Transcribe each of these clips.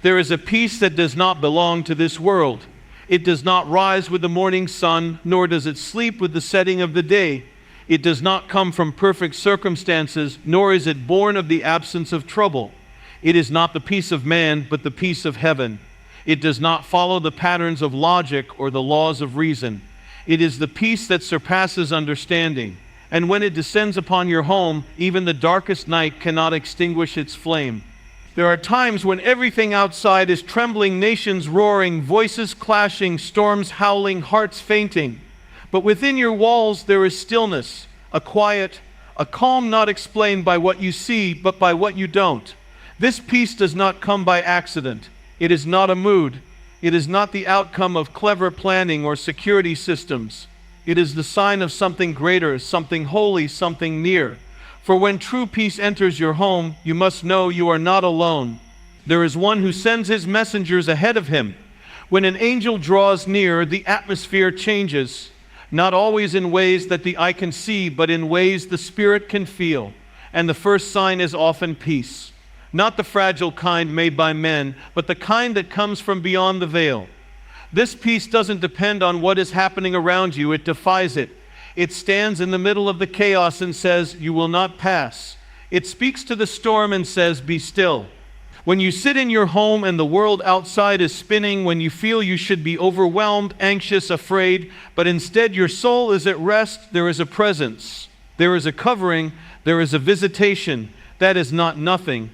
There is a peace that does not belong to this world. It does not rise with the morning sun, nor does it sleep with the setting of the day. It does not come from perfect circumstances, nor is it born of the absence of trouble. It is not the peace of man, but the peace of heaven. It does not follow the patterns of logic or the laws of reason. It is the peace that surpasses understanding. And when it descends upon your home, even the darkest night cannot extinguish its flame. There are times when everything outside is trembling, nations roaring, voices clashing, storms howling, hearts fainting. But within your walls there is stillness, a quiet, a calm not explained by what you see, but by what you don't. This peace does not come by accident. It is not a mood. It is not the outcome of clever planning or security systems. It is the sign of something greater, something holy, something near. For when true peace enters your home, you must know you are not alone. There is one who sends his messengers ahead of him. When an angel draws near, the atmosphere changes, not always in ways that the eye can see, but in ways the spirit can feel. And the first sign is often peace. Not the fragile kind made by men, but the kind that comes from beyond the veil. This peace doesn't depend on what is happening around you, it defies it. It stands in the middle of the chaos and says, "You will not pass." It speaks to the storm and says, "Be still." When you sit in your home and the world outside is spinning, when you feel you should be overwhelmed, anxious, afraid, but instead your soul is at rest, there is a presence. There is a covering. There is a visitation. That is not nothing.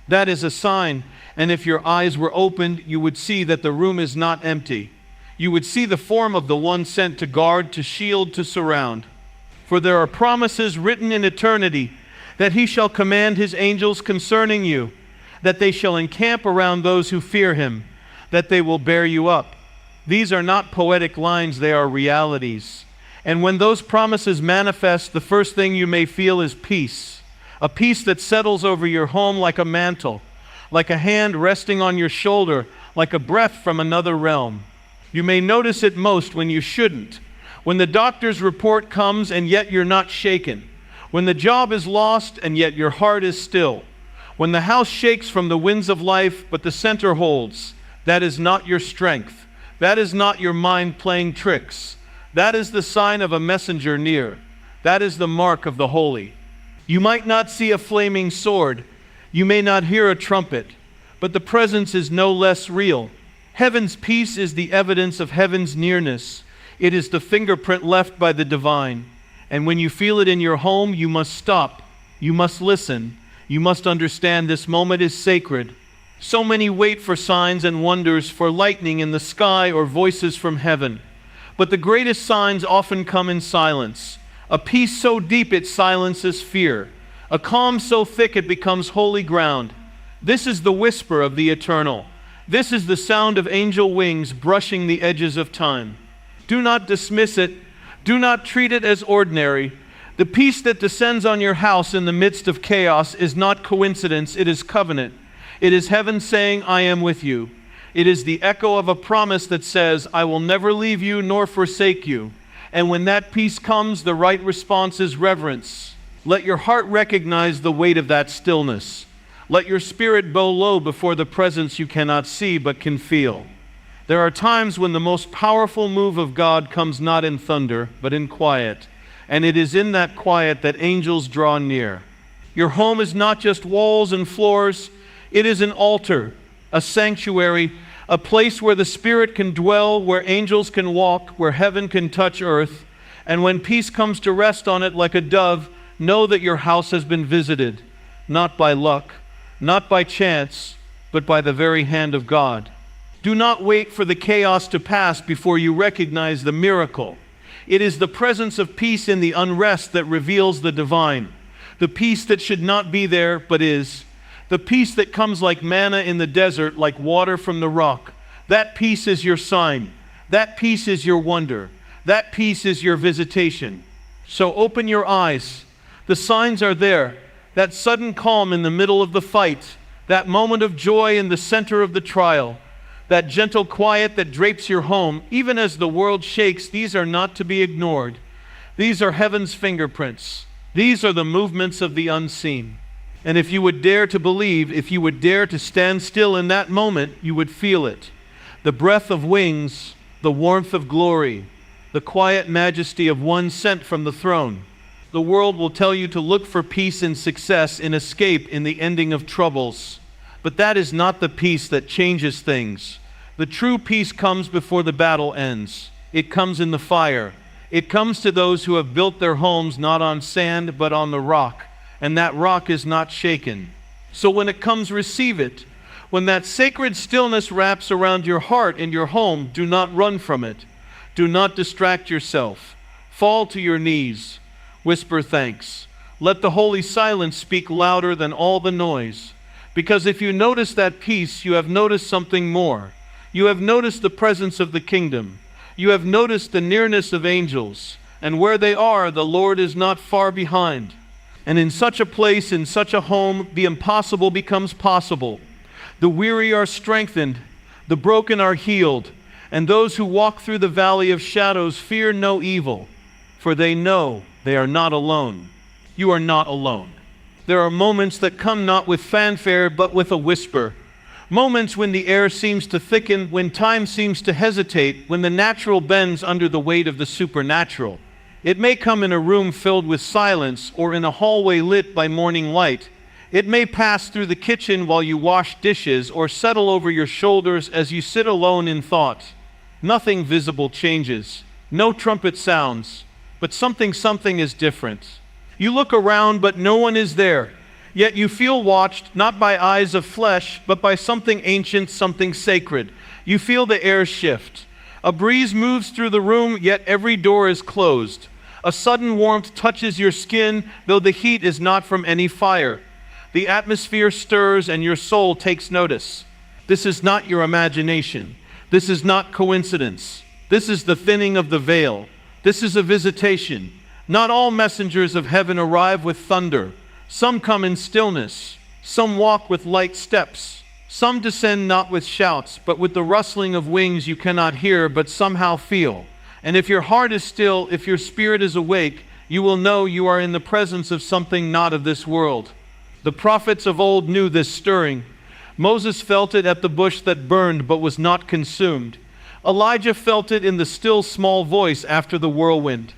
That is a sign. And if your eyes were opened, you would see that the room is not empty. You would see the form of the one sent to guard, to shield, to surround. For there are promises written in eternity that he shall command his angels concerning you, that they shall encamp around those who fear him, that they will bear you up. These are not poetic lines, they are realities. And when those promises manifest, the first thing you may feel is peace. A peace that settles over your home like a mantle, like a hand resting on your shoulder, like a breath from another realm. You may notice it most when you shouldn't. When the doctor's report comes and yet you're not shaken. When the job is lost and yet your heart is still. When the house shakes from the winds of life but the center holds. That is not your strength. That is not your mind playing tricks. That is the sign of a messenger near. That is the mark of the holy. You might not see a flaming sword. You may not hear a trumpet. But the presence is no less real. Heaven's peace is the evidence of heaven's nearness. It is the fingerprint left by the divine. And when you feel it in your home, you must stop. You must listen. You must understand this moment is sacred. So many wait for signs and wonders, for lightning in the sky or voices from heaven. But the greatest signs often come in silence. A peace so deep it silences fear. A calm so thick it becomes holy ground. This is the whisper of the eternal. This is the sound of angel wings brushing the edges of time. Do not dismiss it. Do not treat it as ordinary. The peace that descends on your house in the midst of chaos is not coincidence, it is covenant. It is heaven saying, "I am with you." It is the echo of a promise that says, "I will never leave you nor forsake you." And when that peace comes, the right response is reverence. Let your heart recognize the weight of that stillness. Let your spirit bow low before the presence you cannot see but can feel. There are times when the most powerful move of God comes not in thunder, but in quiet. And it is in that quiet that angels draw near. Your home is not just walls and floors. It is an altar, a sanctuary, a place where the Spirit can dwell, where angels can walk, where heaven can touch earth. And when peace comes to rest on it like a dove, know that your house has been visited, not by luck, not by chance, but by the very hand of God. Do not wait for the chaos to pass before you recognize the miracle. It is the presence of peace in the unrest that reveals the divine. The peace that should not be there, but is. The peace that comes like manna in the desert, like water from the rock. That peace is your sign. That peace is your wonder. That peace is your visitation. So open your eyes. The signs are there. That sudden calm in the middle of the fight, that moment of joy in the center of the trial, that gentle quiet that drapes your home, even as the world shakes, these are not to be ignored. These are heaven's fingerprints. These are the movements of the unseen. And if you would dare to believe, if you would dare to stand still in that moment, you would feel it. The breath of wings, the warmth of glory, the quiet majesty of one sent from the throne. The world will tell you to look for peace and success in escape in the ending of troubles. But that is not the peace that changes things. The true peace comes before the battle ends. It comes in the fire. It comes to those who have built their homes not on sand but on the rock, and that rock is not shaken. So when it comes, receive it. When that sacred stillness wraps around your heart and your home, do not run from it. Do not distract yourself. Fall to your knees. Whisper thanks. Let the holy silence speak louder than all the noise. Because if you notice that peace, you have noticed something more. You have noticed the presence of the kingdom. You have noticed the nearness of angels. And where they are, the Lord is not far behind. And in such a place, in such a home, the impossible becomes possible. The weary are strengthened. The broken are healed. And those who walk through the valley of shadows fear no evil, for they know they are not alone. You are not alone. There are moments that come not with fanfare, but with a whisper. Moments when the air seems to thicken, when time seems to hesitate, when the natural bends under the weight of the supernatural. It may come in a room filled with silence, or in a hallway lit by morning light. It may pass through the kitchen while you wash dishes, or settle over your shoulders as you sit alone in thought. Nothing visible changes. No trumpet sounds. But something is different. You look around, but no one is there. Yet you feel watched, not by eyes of flesh, but by something ancient, something sacred. You feel the air shift. A breeze moves through the room, yet every door is closed. A sudden warmth touches your skin, though the heat is not from any fire. The atmosphere stirs, and your soul takes notice. This is not your imagination. This is not coincidence. This is the thinning of the veil. This is a visitation. Not all messengers of heaven arrive with thunder. Some come in stillness. Some walk with light steps. Some descend not with shouts, but with the rustling of wings you cannot hear, but somehow feel. And if your heart is still, if your spirit is awake, you will know you are in the presence of something not of this world. The prophets of old knew this stirring. Moses felt it at the bush that burned but was not consumed. Elijah felt it in the still small voice after the whirlwind.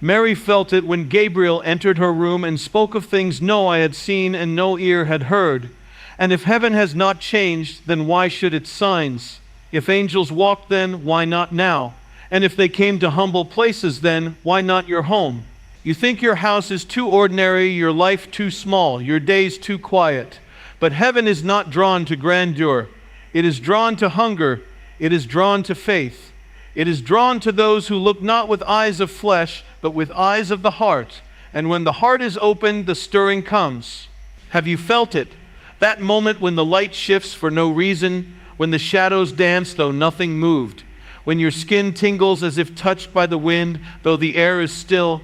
Mary felt it when Gabriel entered her room and spoke of things no eye had seen and no ear had heard. And if heaven has not changed, then why should its signs? If angels walked then, why not now? And if they came to humble places then, why not your home? You think your house is too ordinary, your life too small, your days too quiet. But heaven is not drawn to grandeur. It is drawn to hunger. It is drawn to faith. It is drawn to those who look not with eyes of flesh, but with eyes of the heart. And when the heart is opened, the stirring comes. Have you felt it? That moment when the light shifts for no reason, when the shadows dance though nothing moved, when your skin tingles as if touched by the wind, though the air is still.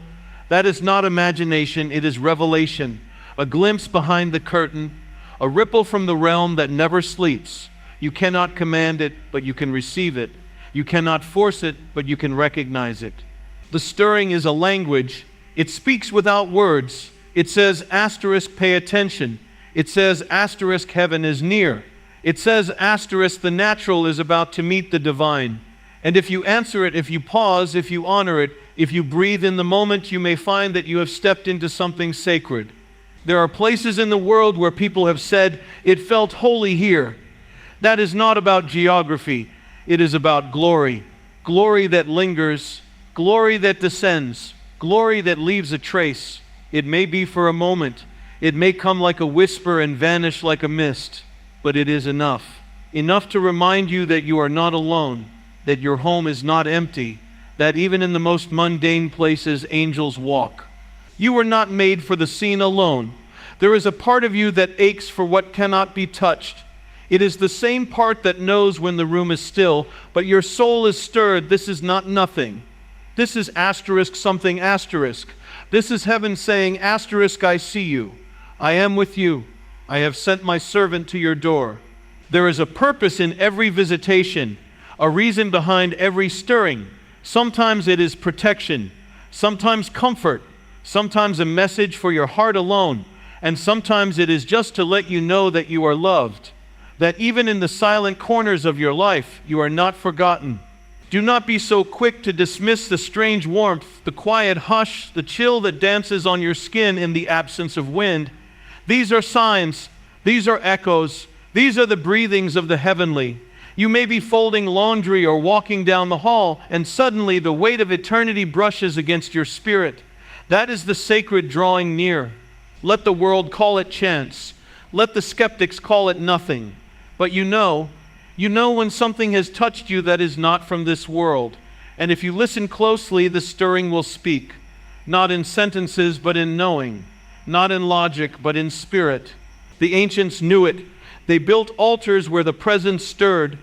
That is not imagination, it is revelation, a glimpse behind the curtain, a ripple from the realm that never sleeps. You cannot command it, but you can receive it. You cannot force it, but you can recognize it. The stirring is a language. It speaks without words. It says, asterisk, pay attention. It says, asterisk, heaven is near. It says, asterisk, the natural is about to meet the divine. And if you answer it, if you pause, if you honor it, if you breathe in the moment, you may find that you have stepped into something sacred. There are places in the world where people have said, it felt holy here. That is not about geography. It is about glory. Glory that lingers, glory that descends, glory that leaves a trace. It may be for a moment. It may come like a whisper and vanish like a mist. But it is enough. Enough to remind you that you are not alone, that your home is not empty, that even in the most mundane places, angels walk. You were not made for the scene alone. There is a part of you that aches for what cannot be touched. It is the same part that knows when the room is still, but your soul is stirred. This is not nothing. This is asterisk something asterisk. This is heaven saying, asterisk, I see you. I am with you. I have sent my servant to your door. There is a purpose in every visitation, a reason behind every stirring. Sometimes it is protection, sometimes comfort, sometimes a message for your heart alone. And sometimes it is just to let you know that you are loved, that even in the silent corners of your life, you are not forgotten. Do not be so quick to dismiss the strange warmth, the quiet hush, the chill that dances on your skin in the absence of wind. These are signs, these are echoes, these are the breathings of the heavenly. You may be folding laundry or walking down the hall, and suddenly the weight of eternity brushes against your spirit. That is the sacred drawing near. Let the world call it chance. Let the skeptics call it nothing. But you know when something has touched you that is not from this world. And if you listen closely, the stirring will speak, not in sentences, but in knowing, not in logic, but in spirit. The ancients knew it. They built altars where the presence stirred.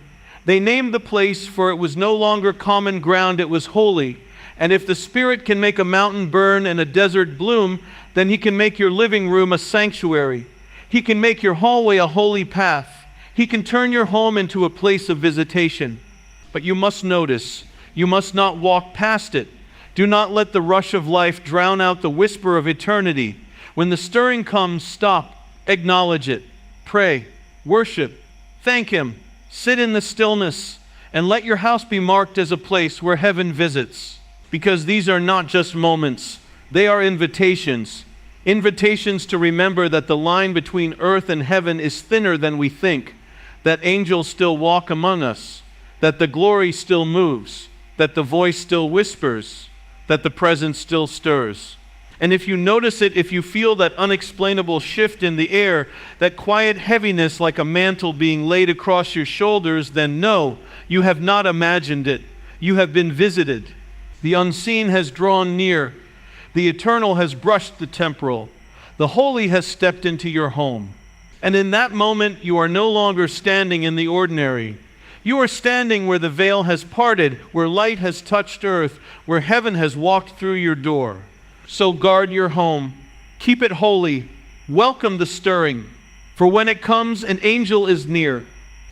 They named the place, for it was no longer common ground, it was holy. And if the Spirit can make a mountain burn and a desert bloom, then He can make your living room a sanctuary. He can make your hallway a holy path. He can turn your home into a place of visitation. But you must notice, you must not walk past it. Do not let the rush of life drown out the whisper of eternity. When the stirring comes, stop, acknowledge it, pray, worship, thank Him, sit in the stillness, and let your house be marked as a place where heaven visits. Because these are not just moments, they are invitations. Invitations to remember that the line between earth and heaven is thinner than we think, that angels still walk among us, that the glory still moves, that the voice still whispers, that the presence still stirs. And if you notice it, if you feel that unexplainable shift in the air, that quiet heaviness like a mantle being laid across your shoulders, then know, you have not imagined it. You have been visited. The unseen has drawn near. The eternal has brushed the temporal. The holy has stepped into your home. And in that moment, you are no longer standing in the ordinary. You are standing where the veil has parted, where light has touched earth, where heaven has walked through your door. So guard your home. Keep it holy. Welcome the stirring. For when it comes, an angel is near.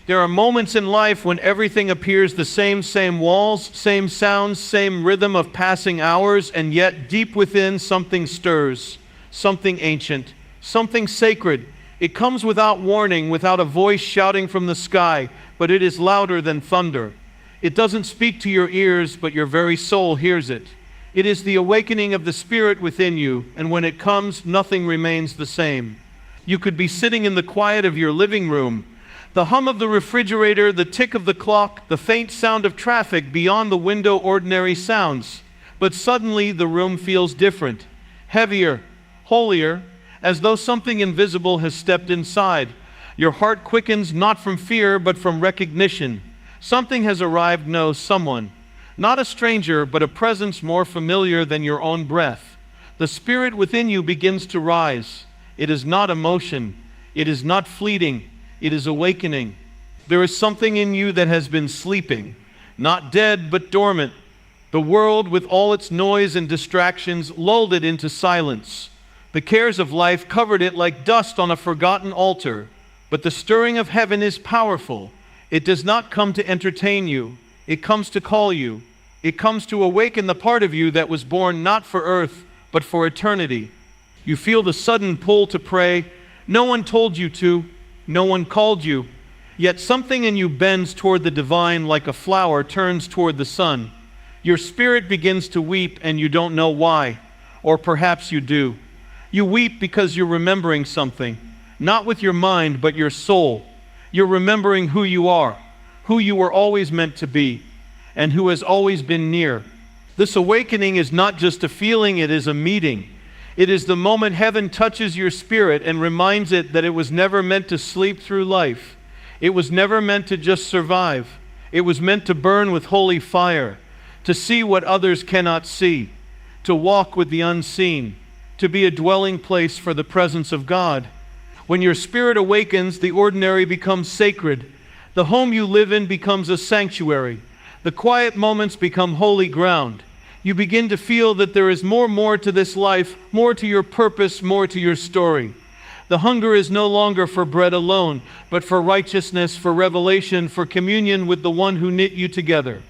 There are moments in life when everything appears the same walls, same sounds, same rhythm of passing hours, and yet deep within something stirs, something ancient, something sacred. It comes without warning, without a voice shouting from the sky, but it is louder than thunder. It doesn't speak to your ears, but your very soul hears it. It is the awakening of the Spirit within you, and when it comes, nothing remains the same. You could be sitting in the quiet of your living room, the hum of the refrigerator, the tick of the clock, the faint sound of traffic beyond the window ordinary sounds. But suddenly the room feels different, heavier, holier, as though something invisible has stepped inside. Your heart quickens not from fear, but from recognition. Something has arrived, no, someone. Not a stranger, but a presence more familiar than your own breath. The Spirit within you begins to rise. It is not emotion. It is not fleeting. It is awakening. There is something in you that has been sleeping, not dead, but dormant. The world, with all its noise and distractions, lulled it into silence. The cares of life covered it like dust on a forgotten altar. But the stirring of heaven is powerful. It does not come to entertain you. It comes to call you. It comes to awaken the part of you that was born not for earth, but for eternity. You feel the sudden pull to pray. No one told you to. No one called you. Yet something in you bends toward the divine like a flower turns toward the sun. Your spirit begins to weep and you don't know why. Or perhaps you do. You weep because you're remembering something. Not with your mind, but your soul. You're remembering who you are, who you were always meant to be, and who has always been near. This awakening is not just a feeling, it is a meeting. It is the moment heaven touches your spirit and reminds it that it was never meant to sleep through life. It was never meant to just survive. It was meant to burn with holy fire, to see what others cannot see, to walk with the unseen, to be a dwelling place for the presence of God. When your spirit awakens, the ordinary becomes sacred. The home you live in becomes a sanctuary. The quiet moments become holy ground. You begin to feel that there is more to this life, more to your purpose, more to your story. The hunger is no longer for bread alone, but for righteousness, for revelation, for communion with the one who knit you together.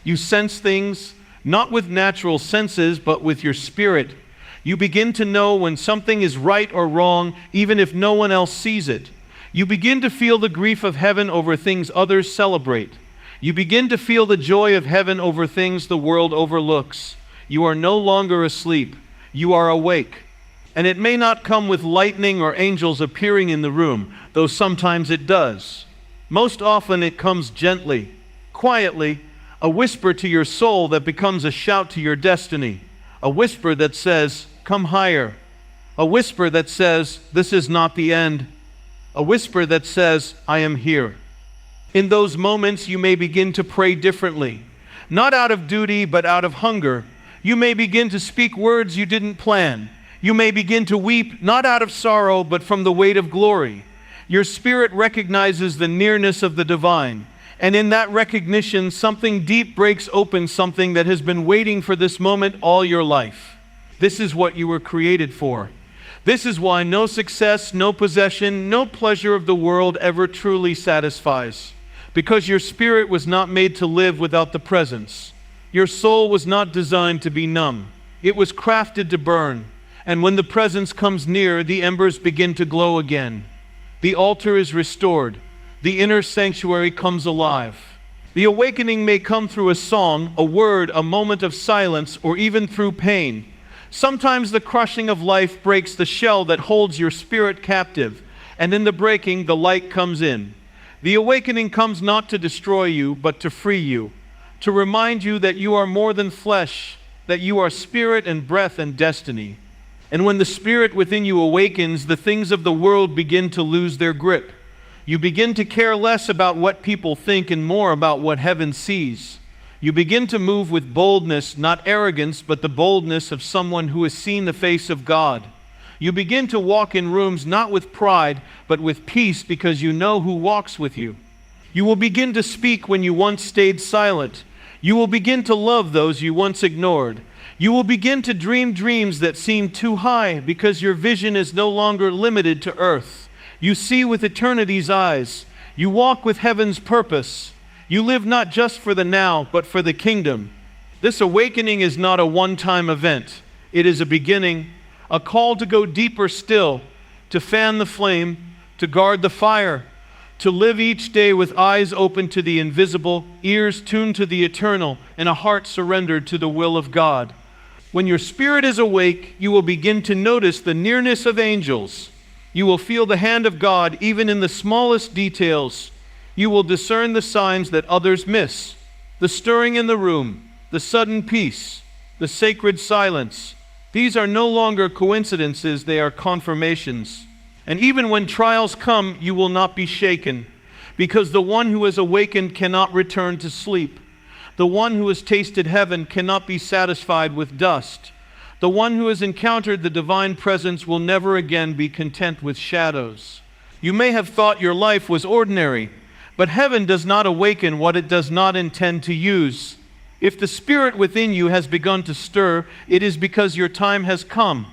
You sense things, not with natural senses, but with your spirit. You begin to know when something is right or wrong, even if no one else sees it. You begin to feel the grief of heaven over things others celebrate. You begin to feel the joy of heaven over things the world overlooks. You are no longer asleep. You are awake. And it may not come with lightning or angels appearing in the room, though sometimes it does. Most often it comes gently, quietly, a whisper to your soul that becomes a shout to your destiny. A whisper that says, "Come higher." A whisper that says, "This is not the end." A whisper that says, "I am here." In those moments, you may begin to pray differently. Not out of duty, but out of hunger. You may begin to speak words you didn't plan. You may begin to weep, not out of sorrow, but from the weight of glory. Your spirit recognizes the nearness of the divine. And in that recognition, something deep breaks open, something that has been waiting for this moment all your life. This is what you were created for. This is why no success, no possession, no pleasure of the world ever truly satisfies. Because your spirit was not made to live without the presence. Your soul was not designed to be numb. It was crafted to burn. And when the presence comes near, the embers begin to glow again. The altar is restored. The inner sanctuary comes alive. The awakening may come through a song, a word, a moment of silence, or even through pain. Sometimes the crushing of life breaks the shell that holds your spirit captive, and in the breaking, the light comes in. The awakening comes not to destroy you, but to free you, to remind you that you are more than flesh, that you are spirit and breath and destiny. And when the spirit within you awakens, the things of the world begin to lose their grip. You begin to care less about what people think and more about what heaven sees. You begin to move with boldness, not arrogance, but the boldness of someone who has seen the face of God. You begin to walk in rooms not with pride, but with peace, because you know who walks with you. You will begin to speak when you once stayed silent. You will begin to love those you once ignored. You will begin to dream dreams that seem too high, because your vision is no longer limited to earth. You see with eternity's eyes. You walk with heaven's purpose. You live not just for the now, but for the kingdom. This awakening is not a one-time event. It is a beginning, a call to go deeper still, to fan the flame, to guard the fire, to live each day with eyes open to the invisible, ears tuned to the eternal, and a heart surrendered to the will of God. When your spirit is awake, you will begin to notice the nearness of angels. You will feel the hand of God even in the smallest details. You will discern the signs that others miss, the stirring in the room, the sudden peace, the sacred silence. These are no longer coincidences, they are confirmations. And even when trials come, you will not be shaken, because the one who is awakened cannot return to sleep. The one who has tasted heaven cannot be satisfied with dust. The one who has encountered the divine presence will never again be content with shadows. You may have thought your life was ordinary, but heaven does not awaken what it does not intend to use. If the spirit within you has begun to stir, it is because your time has come.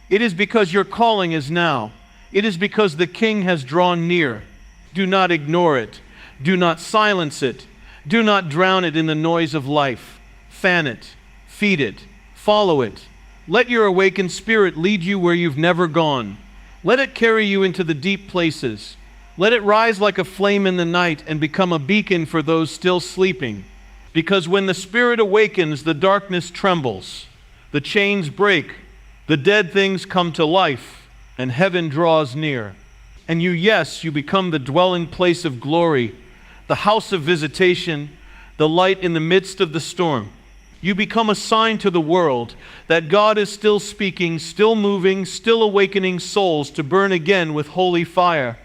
It is because your calling is now. It is because the King has drawn near. Do not ignore it. Do not silence it. Do not drown it in the noise of life. Fan it. Feed it. Follow it. Let your awakened spirit lead you where you've never gone. Let it carry you into the deep places. Let it rise like a flame in the night and become a beacon for those still sleeping. Because when the spirit awakens, the darkness trembles. The chains break. The dead things come to life. And heaven draws near. And you become the dwelling place of glory, the house of visitation, the light in the midst of the storm. You become a sign to the world that God is still speaking, still moving, still awakening souls to burn again with holy fire.